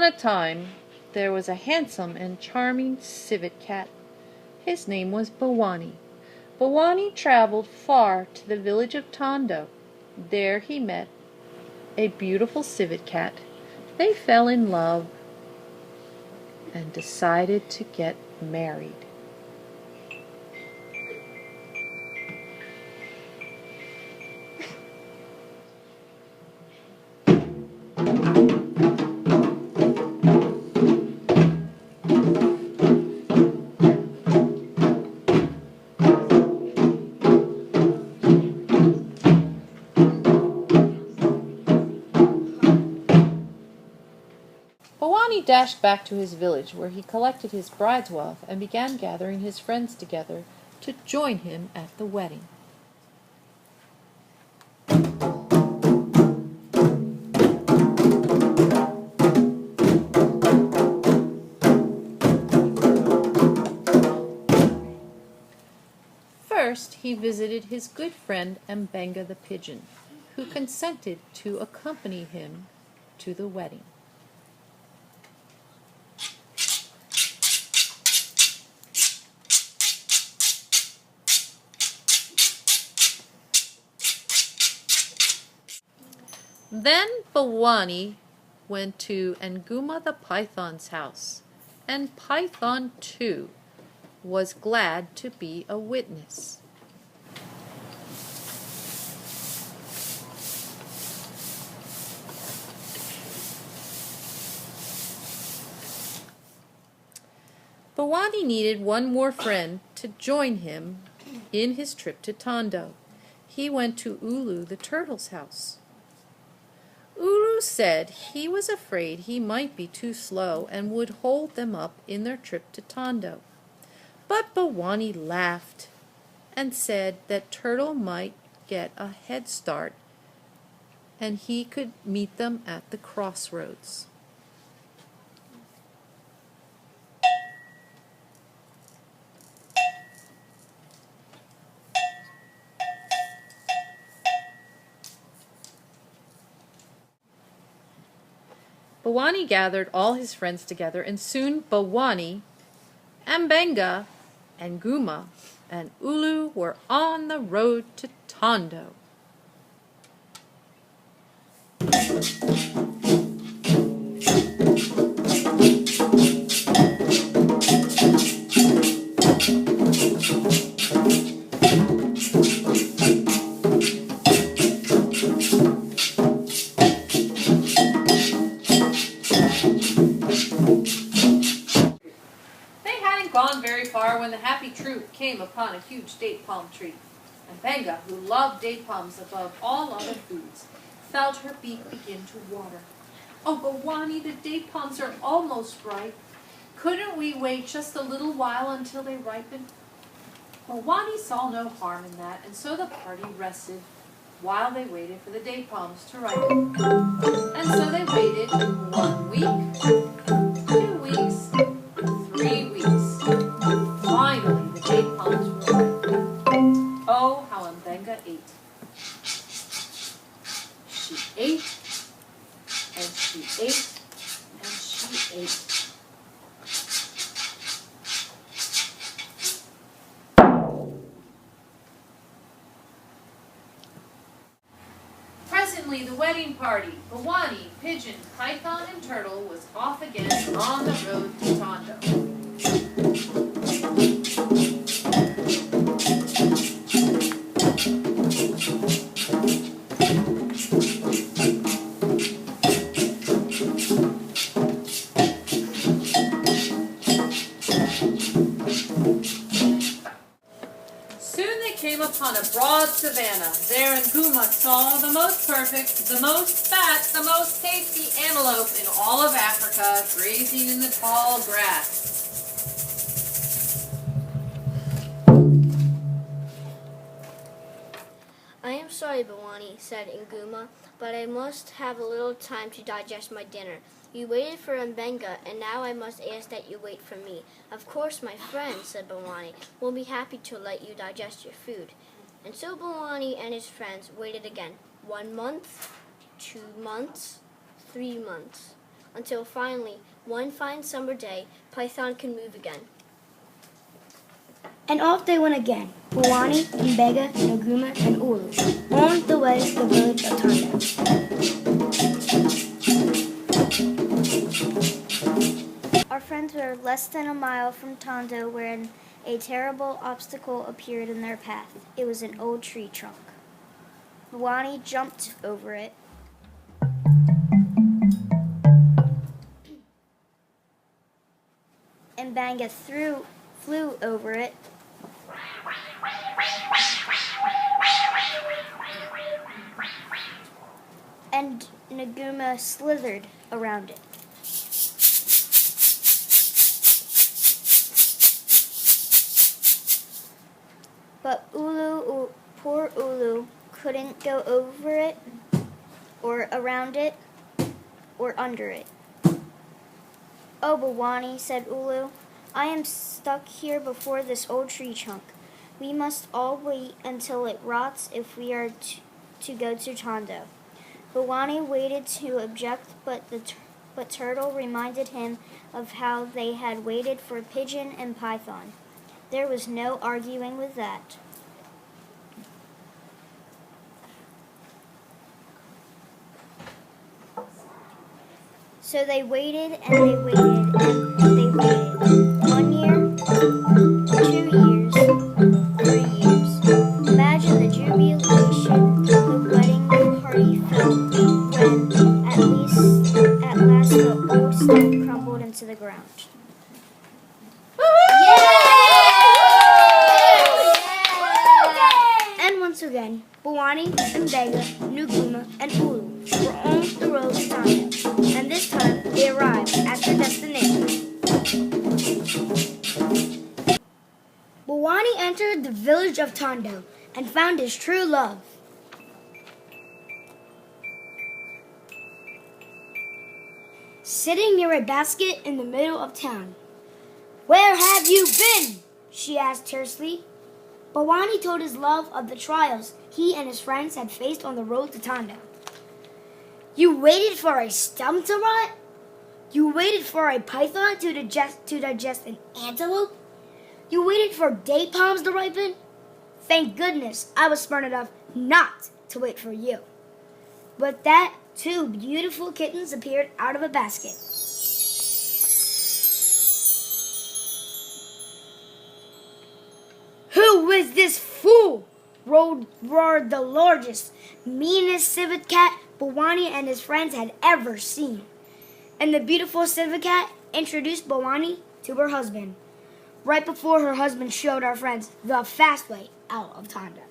upon a time there was a handsome and charming civet cat. His name was Bawani. Bawani traveled far to the village of Tondo. There he met a beautiful civet cat. They fell in love and decided to get married. Bawani dashed back to his village, where he collected his bride's wealth and began gathering his friends together to join him at the wedding. First, he visited his good friend Mbenga the pigeon, who consented to accompany him to the wedding. Then Bawani went to Nguma the python's house, and Python too was glad to be a witness. Bawani needed one more friend to join him in his trip to Tondo. He went to Ulu the turtle's house. Ulu said he was afraid he might be too slow and would hold them up in their trip to Tondo. But Bawani laughed and said that Turtle might get a head start and he could meet them at the crossroads. Bawani gathered all his friends together, and soon Bawani, Mbenga, and Nguma and Ulu were on the road to Tondo. Gone very far when the happy troop came upon a huge date palm tree. And Mbenga, who loved date palms above all other foods, felt her beak begin to water. "Oh, Bawani, the date palms are almost ripe. Couldn't we wait just a little while until they ripen?" Bawani saw no harm in that, and so the party rested while they waited for the date palms to ripen. And so they waited 1 week, 2 weeks, 3 weeks. Finally, the date palms were ripe. Oh, how Mbenga ate. She ate, and she ate, and she ate. Presently, the wedding party, Bawani, Pigeon, Python, and Turtle, was off again on the road to Tondo. Soon they came upon a broad savanna. There Nguma saw the most perfect, the most fat, the most tasty antelope in all of Africa grazing in the tall grass. "I am sorry, Bawani," said Nguma, "but I must have a little time to digest my dinner. You waited for Mbenga, and now I must ask that you wait for me." "Of course, my friend," said Bawani, "will be happy to let you digest your food." And so Bawani and his friends waited again. 1 month, 2 months, 3 months. until finally, one fine summer day, Python could move again. And off they went again, Bawani, Mbega, Naguma, and Ulu, on the way to the village of Tondo. Our friends were less than a mile from Tondo when a terrible obstacle appeared in their path. It was an old tree trunk. Bawani jumped over it. And Mbanga flew over it. And Naguma slithered around it. But poor Ulu couldn't go over it, or around it, or under it. "Oh, Bawani," said Ulu, "I am stuck here before this old tree trunk. We must all wait until it rots if we are to go to Tondo." Bawani waited to object, but Turtle reminded him of how they had waited for Pigeon and Python. There was no arguing with that. So they waited and they waited and they waited. 1 year, 2 years, 3 years. Imagine the jubilation the wedding party felt when at last the old stone crumbled into the ground. And once again, Bawani, Mbega, Nuguma, and Ulu were on the road to Tondo, and this time they arrived at their destination. Bawani entered the village of Tondo and found his true love. Sitting near a basket in the middle of town. "Where have you been?" she asked tersely. Bawani told his love of the trials he and his friends had faced on the road to Tondo. "You waited for a stump to rot? You waited for a python to digest an antelope? You waited for date palms to ripen? Thank goodness I was smart enough not to wait for you." With that, 2 beautiful kittens appeared out of a basket. "Who is this fool?" roared the largest, meanest civet cat Bawani and his friends had ever seen. And the beautiful civet cat introduced Bawani to her husband, right before her husband showed our friends the fast way out of Tondo.